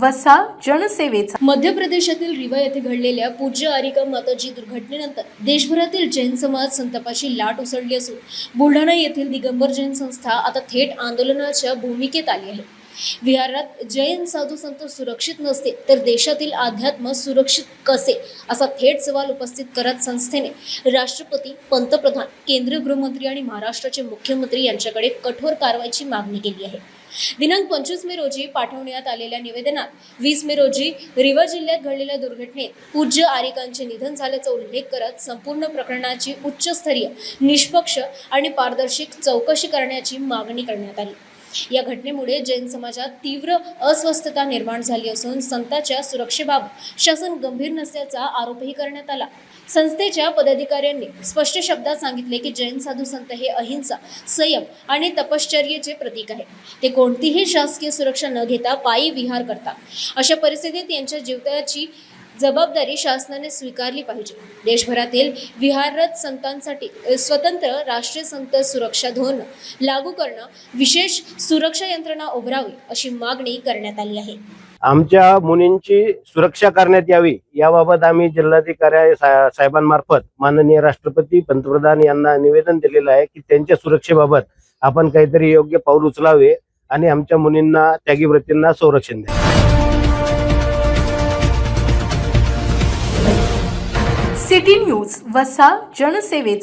वसा जनसेवेचा। मध्य प्रदेशातील रीवा येथे घडलेल्या पूज्य आरिका माताजी दुर्घटनेनंतर देशभरातील जैन समाज संतापाची लाट उसळली असून बुलढाणा येथील दिगंबर जैन संस्था आता थेट आंदोलनाच्या भूमिकेत आली आहे। विहारात जैन साधू संत सुरक्षित नसते तर देशातील अध्यात्म सुरक्षित कसे असा थेट सवाल उपस्थित करत संस्थेने राष्ट्रपती, पंतप्रधान, केंद्रीय गृहमंत्री आणि महाराष्ट्राचे मुख्यमंत्री यांच्याकडे कठोर कारवाईची मागणी केली आहे। दिनांक 25 मे रोजी पाठवण्यात आलेल्या निवेदनात 20 मे रोजी रीवा जिल्ह्यात घडलेल्या दुर्घटनेत पूज्य आरिकांचे निधन झाल्याचा उल्लेख करत संपूर्ण प्रकरणाची उच्चस्तरीय, निष्पक्ष आणि पारदर्शी चौकशी करण्याची मागणी करण्यात आली। या घटनेमुळे जैन समाजात तीव्र अस्वस्थता निर्माण झाली असून संतांच्या सुरक्षेबाबत शासन गंभीर नसल्याचा आरोपही करण्यात आला। संस्थेच्या पदाधिकाऱ्यांनी स्पष्ट शब्दात सांगितले की जैन साधू संत हे अहिंसा, संयम आणि तपश्चर्येचे प्रतीक आहे। ते कोणतीही शासकीय सुरक्षा न घेता पायी विहार करतात। अशा परिस्थितीत यांच्या जीविताची जबाबदारी शासनाने स्वीकारली पाहिजे। देशभरातील विहाररत संतांसाठी स्वतंत्र राष्ट्रीय संत सुरक्षा धोरण लागू करणं, विशेष सुरक्षा यंत्रणा उभारावी अशी मागणी करण्यात आली आहे। आमच्या मुनींची सुरक्षा करण्यात यावी याबाबत आम्ही जिल्हाधिकारी साहेबांमार्फत माननीय राष्ट्रपती, पंतप्रधान यांना निवेदन दिलेलं आहे की त्यांच्या सुरक्षेबाबत आपण काहीतरी योग्य पाऊल उचलावे आणि आमच्या मुनींना, त्यागी व्रतींना संरक्षण द्यावे। सिटी न्यूज वसा जनसेवेचा।